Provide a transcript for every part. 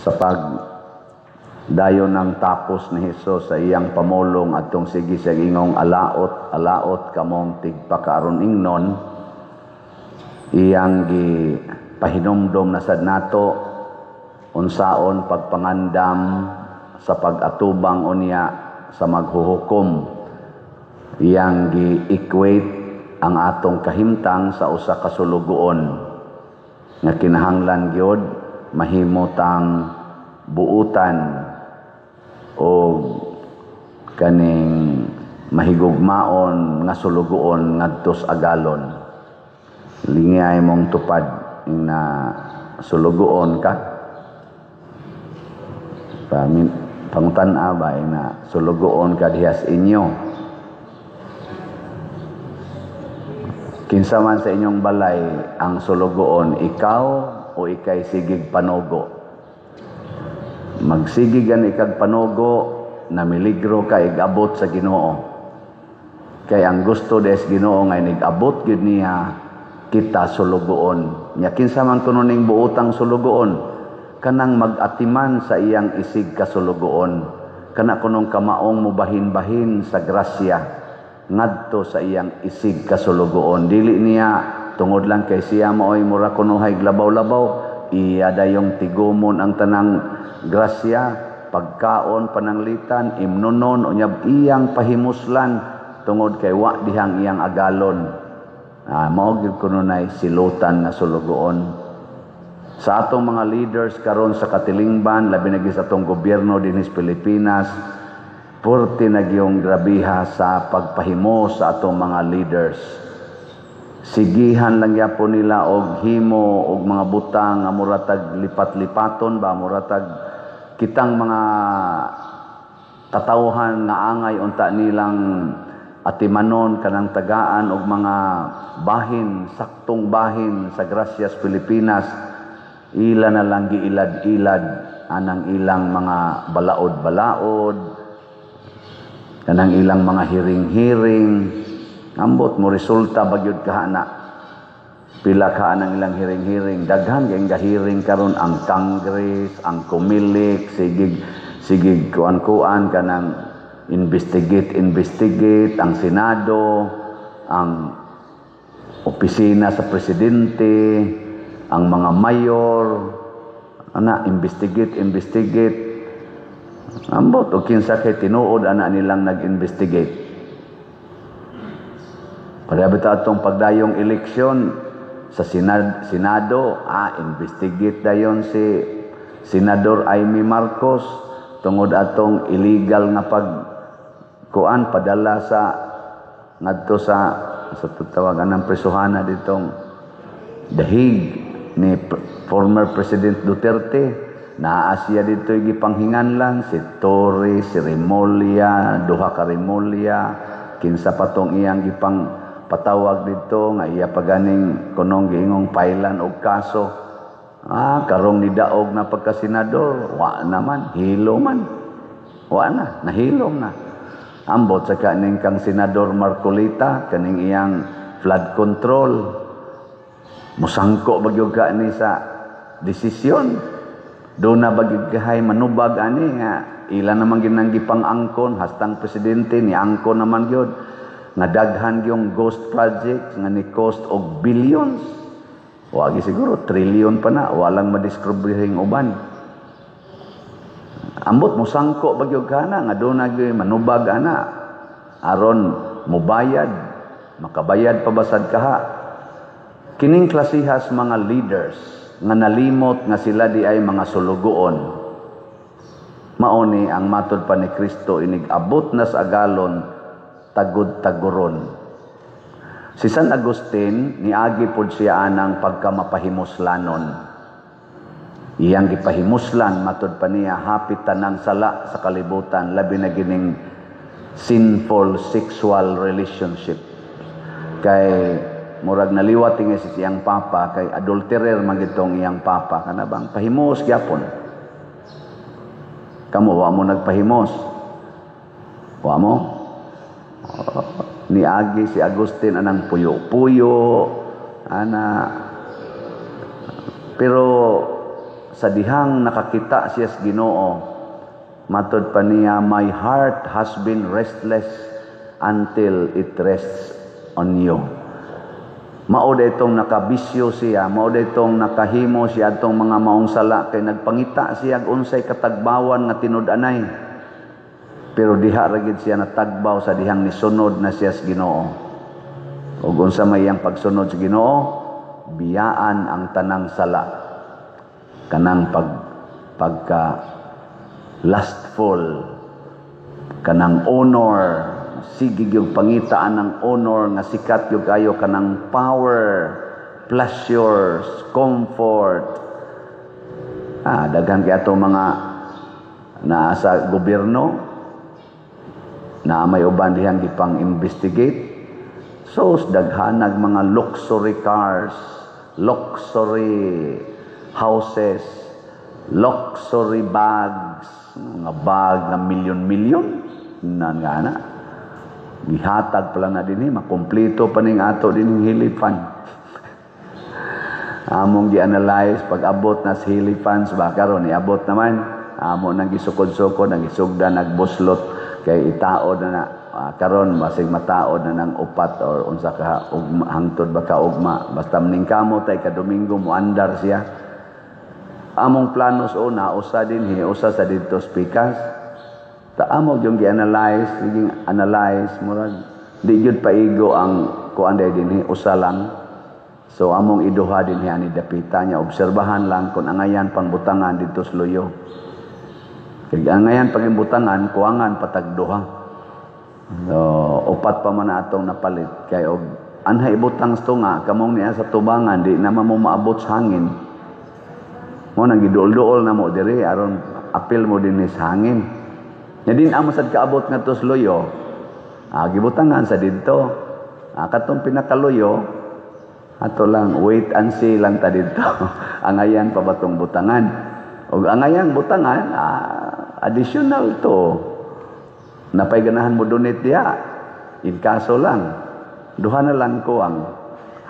sa dayon ng tapos ni Hesus sa iyang pamulong atong sige sa ingong alaot kamong tigpakaaron ingnon, iyang gipahinumdom na sad nato unsaon pagpangandam sa pag-atubang unya sa maghuhukom. Iyang gi-equate ang atong kahimtang sa usa ka sulugoon nga kinahanglan gyud mahimutang buutan o kaning mahigugmaon nga sulugoon ngadto sa agalon. Lingay mong tupad na sulugoon ka. Pangutan-a ba na sulugoon ka dihas inyo. Kinsa man sa inyong balay ang sulugoon, ikaw o ikay sigig panogo. Magsigigan ikag panogo na miligro ka igabot sa Ginoo. Kay ang gusto des Ginoo nga nigabot gid niya kita sulugoon. Nya kinsa man kuno ning buotang sulugoon, kanang mag-atiman sa iyang isig ka sulugoon. Kana kunong kamaong mubahin-bahin sa grasya ngadto sa iyang isig ka sulugoon. Dili niya tungod lang kay siya maoy mura kunuhay labaw-labaw, iya dayong tigumon ang tanang grasya, pagkaon, pananglitan, imnonon, unyab iyang pahimuslan tungod kay wa dihang iyang agalon. Mao gyud kununay silutan nga sulugoon. Sa atong mga leaders karon sa katilingban, labi na sa atong gobyerno dinhi sa Pilipinas, porte na gyung grabiha sa pagpahimo sa atong mga leaders. Sigihan lang yapon nila og himo og mga butang nga muratag lipat-lipaton ba, muratag kitang mga katawhan nga angay unta nilang atimanon kanang tagaan og mga bahin, saktong bahin sa Gracias Pilipinas. Ila na lang giilad-ilad anang ilang mga balaod-balaod, kanang ilang mga hiring-hiring. Ambot mo resulta bagyod kahana. Pila ka anang ilang hiring-hiring, daghan gyud gahiring karon ang Congress, ang Comelec, sigig kuan-kuan kanang investigate, ang Senado, ang opisina sa presidente, ang mga mayor, investigate. Ambot o kinsa kay tinuod ana nilang nag-investigate. Parabita atong pagdayong eleksyon sa Senado, investigate dayon si Senador Amy Marcos tungod atong illegal nga padala sa ngadto sa tawagan ng presuhana ditong The Hague ni former President Duterte. Naasya dito gipanghinganlan si Torres, si Remulla, duha ka Remulla, kinsa patong iyang gipang patawag dito nga iya paganing kunong giingong pailan og kaso. Karong nidaog na pagka-senador, wa naman, hilo man. Wa na, nahilom na. Ambot sa kaning kang Senador Marcolita, kaning iyang flood control. Musangko bagyog ka ni sa desisyon. Doon na bagyog kahay manubag ani nga ila naman ginang gipang-angkon, hastang presidente ni angkon naman gyud. Nga daghan yung ghost projects nga ni cost og billions. Wagi siguro trillion pa na, walang madiskribihing uban. Ambot mo sangko bagyog kana nga doon na manubag ana aron mubayad, makabayad pabasad kaha. Kining klasihas mga leaders nga nalimot nga sila di ay mga sulugoon. Mauni ang matud pa ni Kristo inig abot na sa agalon tagud-taguron. Si San Agustin niagi pod siya anang pagkamapahimuslanon. Iyang gipahimuslan matud pa niya hapit tanang sala sa kalibutan labi na gining sinful sexual relationship. Kay murag naliwat nga si siyang papa kay adulterer man gitong iyang papa kana bang pahimos gyapon. Kamo wa mo nagpahimos. Wa mo? Niagi si Agustin anang puyo-puyo ana pero sa dihang nakakita siya sa Ginoo, matod pa niya, my heart has been restless until it rests on you. Mao itong nakabisyo siya, mao itong nakahimo siya atong mga maong sala, kay nagpangita siya unsay katagbawan nga tinud-anay. Pero diha ragid siya natagbaw sa dihang nisunod na siya sa Ginoo. Ug unsa may iyang pagsunod sa Ginoo, biyaan ang tanang sala. Kanang pagka lustful, kanang honor, sige yung pangitaan ng honor nga sikat yung kayo kanang power, pleasures, comfort. Daghan kaya itong mga naa sa gobyerno na may uban dihang gipang investigate. So daghanag mga luxury cars, luxury houses, luxury bags, mga bag na milyon-milyon na nga na. Gihatag pala na din makumpleto pa ning ato din hilipan. Among gi-analyze pag abot na sa hilipans ba karon iabot naman amo nang gisukod-sukod nang isugda nagbuslot kay itaod na karon basig mataod na ng upat or unsa ka hangtod ba ka ugma basta mning kamo tay ka Domingo mo andar siya. Among planos una usa dinhi usa sa didto speakers. Amo yung gi-analyze, murag di gyud paigo ang kuan day dinhi usa lang. So among iduha dinhi ani dapita niya obserbahan lang kung angayan pangbutangan didto sa Loyo. Kay angayan pangimbutangan kuangan patag duha. So upat pa man atong napalit kay og anhay ibutang nga kamong niya sa tubangan di na mo maabot sa hangin. Mo nang gidol-dol na mo diri aron apil mo dinhi sa hangin. Nya din amo sad kaabot nga tos Loyo. Gibutangan sa didto. Katong pinakaluyo ato lang wait and see lang ta didto. Angayan pa batong butangan. Og angayang butangan additional to. Napay ganahan mo donate diha. In kaso lang duha na lang ko ang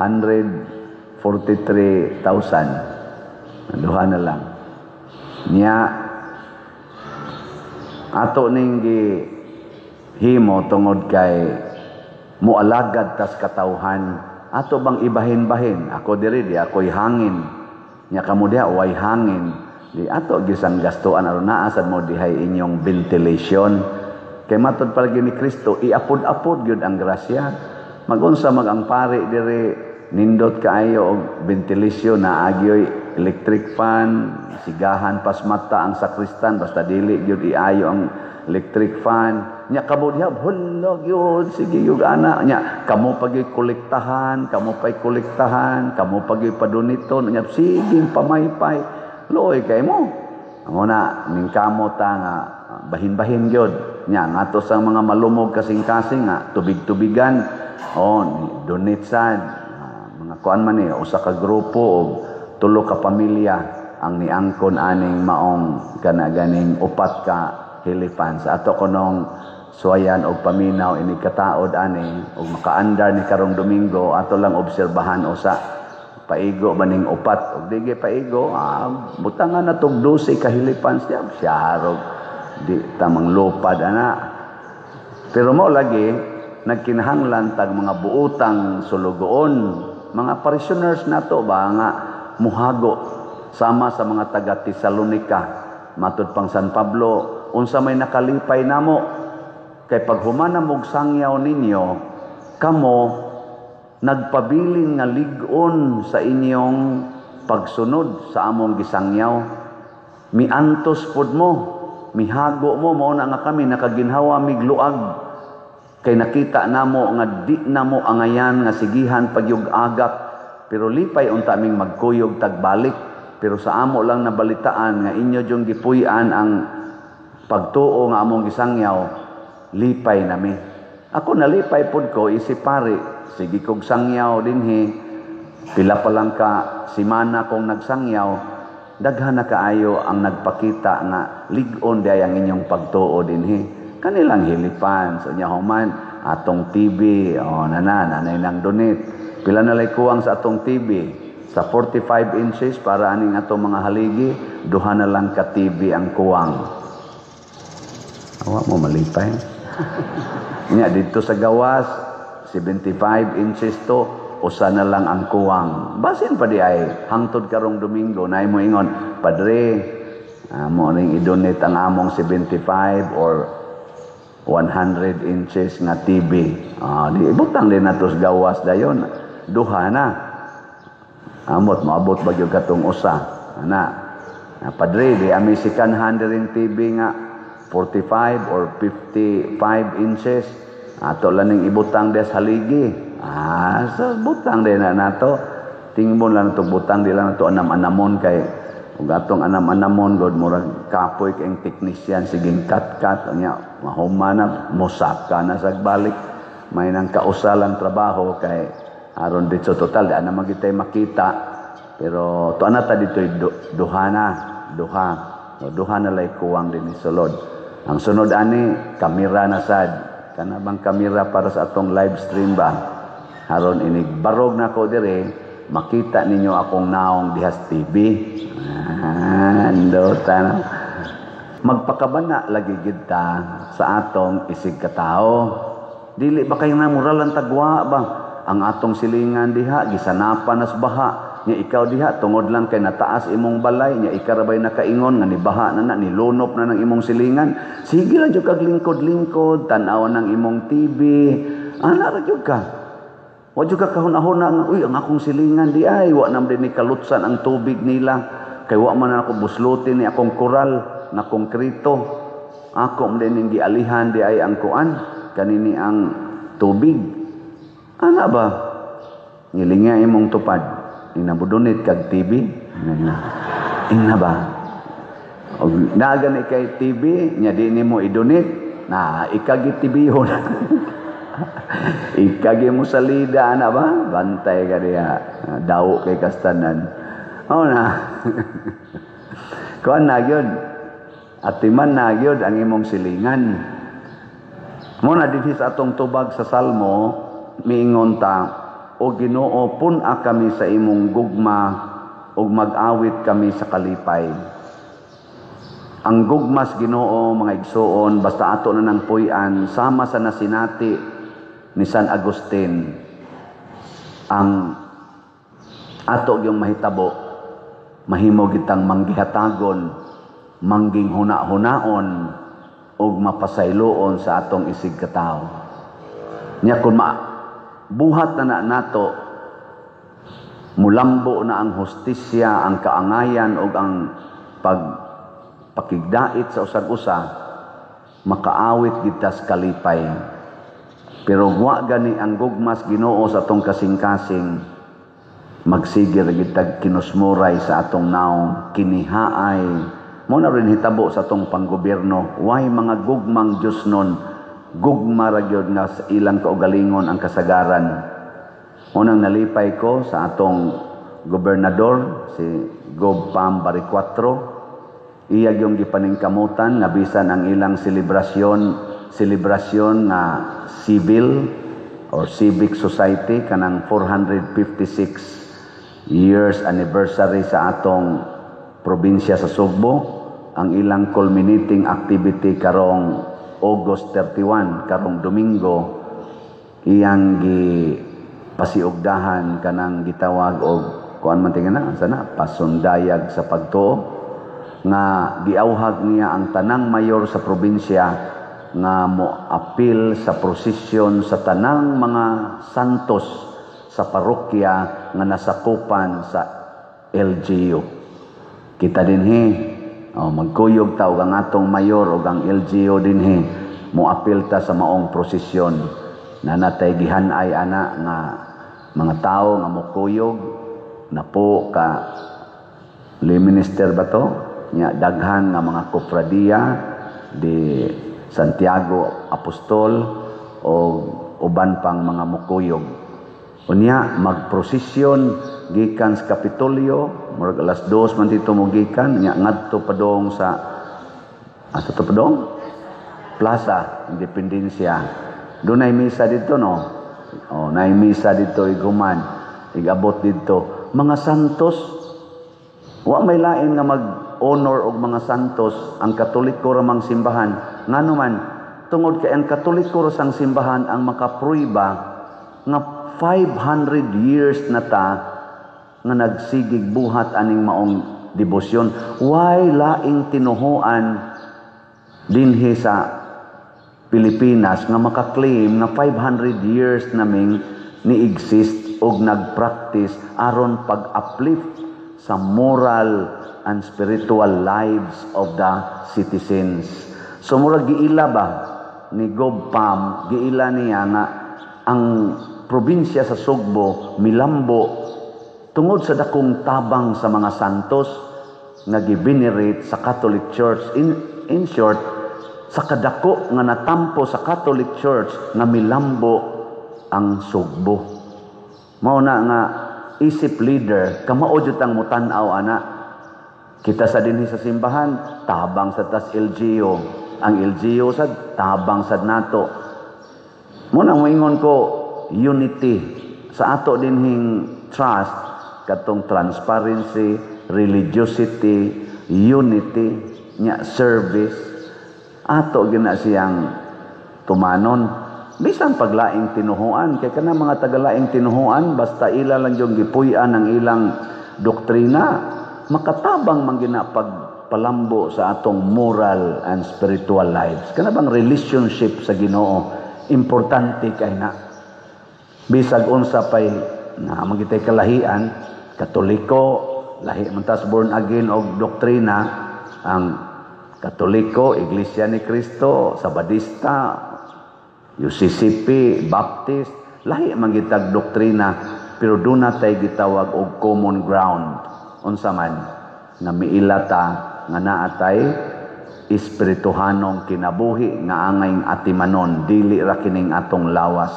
143,000. Duha na lang. Nya ato ning himo tungod kay mualagad tas katawhan ato bang ibahin-bahin ako diri di ako'y hangin nya kamo diha way hangin di ato gisang gastuan aron naa sad mo dihay inyong ventilation kay matud palagi ni Kristo iapod-apod gyud ang grasya magunsa ang pare diri nindot kaayo og ventilation na agyoy electric fan sigahan pas mata ang sakristan basta dili gyud iayo ang electric fan nya kamo diha hulog yun sige yung ana nya kamo pagi kolektahan kamo pagi paduniton nya sige pamaypay loy kay mo amo na ning kamo ta nga bahin-bahin gyud nya ngato sa mga malumog kasing-kasing nga tubig-tubigan donate sad mga kuan man usa ka grupo og tulo ka pamilya ang niangkon aning maong ganing upat ka hilipans ato kunong suwayan og paminaw ini kataod ani og makaandar ni karong Domingo ato lang obserbahan usa paigo maning upat og dige paigo butangan na tog 12 ka hilipans siya harog di tamang lupad ana pero mo lagi nagkinahanglan tag mga buutang sulugoon mga parishioners nato ba nga muhago sama sa mga taga Tesalonica matud pang San Pablo unsa may nakalipay namo kay paghuman og sangyaw ninyo kamo nagpabilin nga lig-on sa inyong pagsunod sa among gisangyaw miantos pud mo mihago mo mao na nga kami nakaginhawa migluag kay nakita namo nga di namo angayan nga sigihan pagyug agak pero lipay unta aming magkuyog tagbalik pero sa amo lang nabalitaan nga inyo jung gipuy-an ang pagtuo nga among gisangyaw lipay nami ako nalipay pud ko isip pare sige kog sangyaw dinhi pila pa lang ka simana kong nagsangyaw daghan na kaayo ang nagpakita nga lig-on day ang inyong pagtuo dinhi kanilang hilipan sa inyo human atong TV nanay nang donate pila na lay kuwang sa atong TV Sa 45 inches para aning ato mga haligi, duha na lang ka TV ang kuwang. Awa mo malipay. Nya dito sa gawas 75 inches to, usa na lang ang kuwang. Basin pa di ay hangtod karong Domingo na mo ingon, Padre, mo ning i-donate ang among 75 or 100 inches nga TV. Di ibutang din nato sa gawas dayon. Duha na. Amot maabot ba gyud katong usa. Padre, di amisikan handling TV nga 45 or 55 inches. Ato lang ning ibutang des haligi. So butang din na nato. Tingbon lang ito butang di lang ito anam-anamon kay ug atong anam-anamon god murag kapoy kay ang technician siging kat-kat nya mahuma na mosaka na sagbalik may nang kausalang trabaho kay aron dito total di ana magitay makita pero tuana ta dito duha na lay kuwang din isulod. Ang sunod ani kamera na sad kana bang kamera para sa atong live stream ba aron inig barog na ko dire makita ninyo akong naong dihas TV. Andota magpakabana lagi gid ta sa atong isig katao. Dili ba kay namural ang tagwa ba? Ang atong silingan diha gisanapan nas baha. Nya ikaw diha tungod lang kay nataas imong balay nya ikarabay nakaingon nga nibaha na nilunop na ng imong silingan. Sige lang jud kag lingkod-lingkod tan-aw ng imong TV. Ana ra jud ka. Wa jud ka kahuna-huna nga uy ang akong silingan di ay wa nam din ni kalutsan ang tubig nila. Kay wa man ako buslutin ni akong koral na konkrito. Ako din ning gialihan di ay ang kuan kanini ang tubig. Ana ba? Ngilinga imong tupad. Inabudunit kag TV. Ina ba? Og nagan kay TV nya di nimo idunit na ikagi TV-hon. Ikagi mo salida ana ba? Bantay ka diha. Daw kay kastanan. Na. Kuan na gyud. Atiman na gyud ang imong silingan. Mo na dinhi sa atong tubag sa Salmo miingon ta o Ginoo pun-a kami sa imong gugma ug mag-awit kami sa kalipay. Ang gugmas Ginoo mga igsoon basta ato na nang puy-an sama sa nasinati ni San Agustin ang ato yung mahitabo mahimo kitang manggihatagon mangging huna-hunaon ug mapasayloon sa atong isig katao. Nya kun buhat na nato mulambo na ang hustisya, ang kaangayan ug ang pakigdait sa usag-usa makaawit kita sa kalipay. Pero wa gani ang gugmas Ginoo sa atong kasing-kasing magsigir gitag kinusmuray sa atong naong kinihaay. Mo na rin hitabo sa atong panggobyerno way mga gugmang Dios nun gugma ra gyud nga sa ilang kaugalingon ang kasagaran. Unang nalipay ko sa atong gobernador si Gob Pam Bariccuatro. Iya yung gipaningkamutan nga bisan ang ilang selebrasyon na civil or civic society kanang 456 years anniversary sa atong probinsya sa Sugbo. Ang ilang culminating activity karong August 31 karong Domingo iyang pasiugdahan kanang gitawag og kuan man tingana sana pasundayag sa pagtuo nga giawhag niya ang tanang mayor sa probinsya nga moapil sa prosesyon sa tanang mga santos sa parokya nga nasakupan sa LGU. Kita dinhi magkuyog ta og ang atong mayor ug ang LGU dinhi moapil ta sa maong prosesyon na natay gihan-ay ana nga mga tawo nga mokuyog na po ka minister ba to nya daghan nga mga kofradiya di Santiago Apostol o uban pang mga mukuyog. Unya magprosesyon gikan sa Kapitolyo murag alas 2 man dito mo gikan nya ngadto padong sa ato to padong Plaza Independencia. Dunay misa dito no. Nay misa dito iguman igabot dito mga santos. Wa may lain nga mag-honor og mga santos ang Katoliko ramang simbahan. Nganuman, tungod kay ang Katoliko sang simbahan ang makapruiba nga 500 years na ta nga nagsigig buhat aning maong debosyon. Why laing tinuhuan dinhi sa Pilipinas nga makaklaim nga 500 years naming ni-exist og nag-practice aron pag-uplift sa moral and spiritual lives of the citizens. So murag giila ba ni Gob Pam, giila niya nga ang probinsya sa Sugbo milambo tungod sa dakong tabang sa mga santos nga givenerate sa Catholic Church. In short, sa kadako nga natampo sa Catholic Church nga milambo ang Sugbo. Mao na nga isip leader, kamao jud ang mutan-aw ana. Kita sa dinhi sa simbahan, tabang sa tas LGU. Ang LGU sad tabang sad nato. Mo nang moingon ko unity sa ato dinhing trust katong transparency, religiosity, unity, nya service. Ato gina siyang tumanon. Bisan paglaing tinuhuan, kay kanang mga tagalaing tinuhuan, basta ila lang yung gipuy-an ang ilang doktrina, makatabang man gina pagpalambo sa atong moral and spiritual lives. Kana bang relationship sa Ginoo importante kay na. Bisag unsa pay na magitay kalahian, Katoliko, lahi man tas born again og doktrina, ang Katoliko, Iglesia ni Cristo, Sabadista, UCCP, Baptist, lahi man gitag doktrina, pero doon natay gitawag og common ground. Unsa man, nga miilata, nga naatay, espirituhanong kinabuhi, nga angayng atimanon, dili ra kining atong lawas,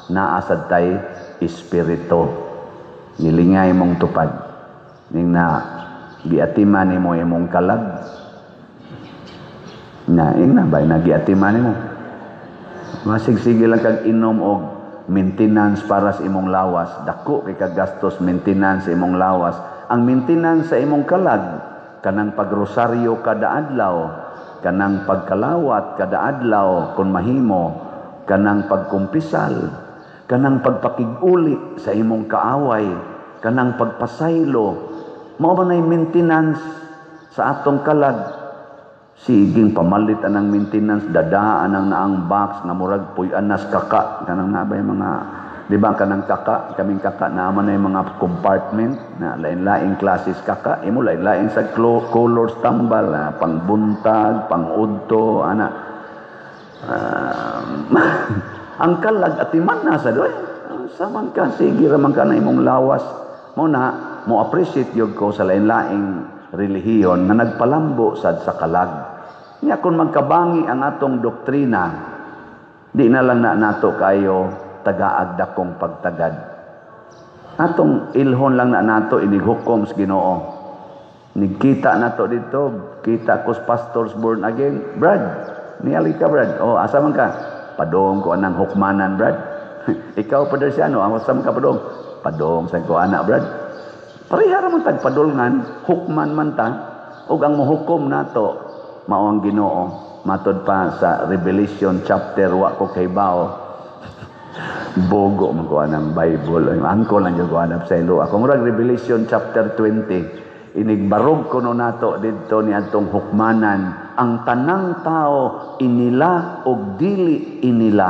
naasad tay espiritu. Nilingay mong tupad, ning na giatiman nimo imong kalag, na ba, nagiatiman mo. Masigsige lang kag inom og maintenance para sa imong lawas. Dako kay kag gastos maintenance sa imong lawas. Ang maintenance sa imong kalag, kanang pagrosaryo kada adlaw, kanang pagkalawat kada adlaw kun mahimo, kanang pagkumpisal, kanang pagpakig-uli sa imong kaaway, kanang pagpasaylo. Mao ba nay maintenance sa atong kalag? Siging pamalit anang maintenance, dadaan ang naang box nga murag puy-an nas kaka, kanang nabay mga, di ba kanang kaka, kaming kaka naman ay mga compartment na lain-laing classes kaka, imo lain-laing sa colors tambal, pangbuntag, pangudto, ana. Ang kalag at iman na sa doy, saman ka, sige raman ka na imong lawas. Mo na, mo appreciate yun ko sa lain-laing relihiyon na nagpalambo sad sa kalag. Nya kung magkabangi ang atong doktrina, di na lang na nato kayo tagaag dakong pagtagad. Atong ilhon lang na nato inighukom sa Ginoo. Nigkita nato dito, kita ko pastors born again. Brad, niyali ka Brad. O asa man ka? Padong ko anang hukmanan Brad. Ikaw Padersiano, asa man ka padong? Padong sa ko anak Brad. Parihara man tag padulngan, hukman man ta, ug ang muhukom nato mao ang Ginoo. Matod pa sa Revelation chapter wa ko kay bao. Bogo man ko anang Bible, angko lang yo ko anap sa ilo. Akong Revelation chapter 20, inigbarog ko no nato didto ni atong hukmanan ang tanang tao inila og dili inila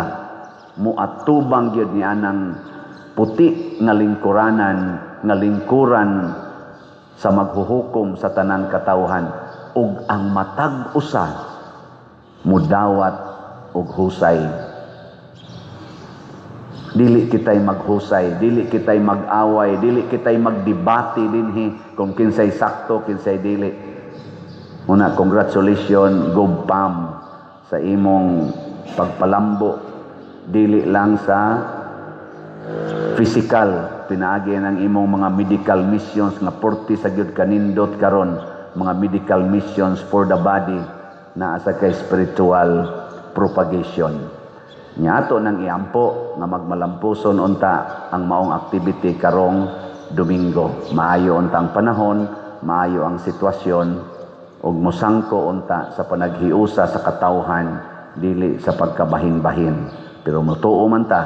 muatubang gyud ni anang puti nga lingkuranan, nga lingkuran sa maghuhukom sa tanang katawhan, ug ang matag usa mudawat og husay. Dili kitay maghusay, dili kitay mag-away, dili kitay magdebate dinhi kung kinsay sakto, kinsay dili. Una, congratulations Gob Pam sa imong pagpalambo, dili lang sa physical, pinaagi ng imong mga medical missions nga porti sa gyud kanindot karon, mga medical missions for the body na asa kay spiritual propagation. Nya ato nang iampo nga magmalampuson unta ang maong activity karong Domingo. Maayo untang panahon, maayo ang sitwasyon, ug mosangko unta sa panaghiusa sa katawhan dili sa pagkabahin-bahin. Pero mutuo man ta,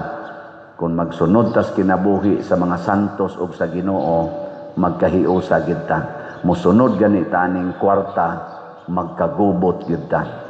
kung magsunod tas kinabuhi sa mga santos ug sa Ginoo, magkahiusa gid ta. Musunod gani taning kwarta, magkagubot gid ta.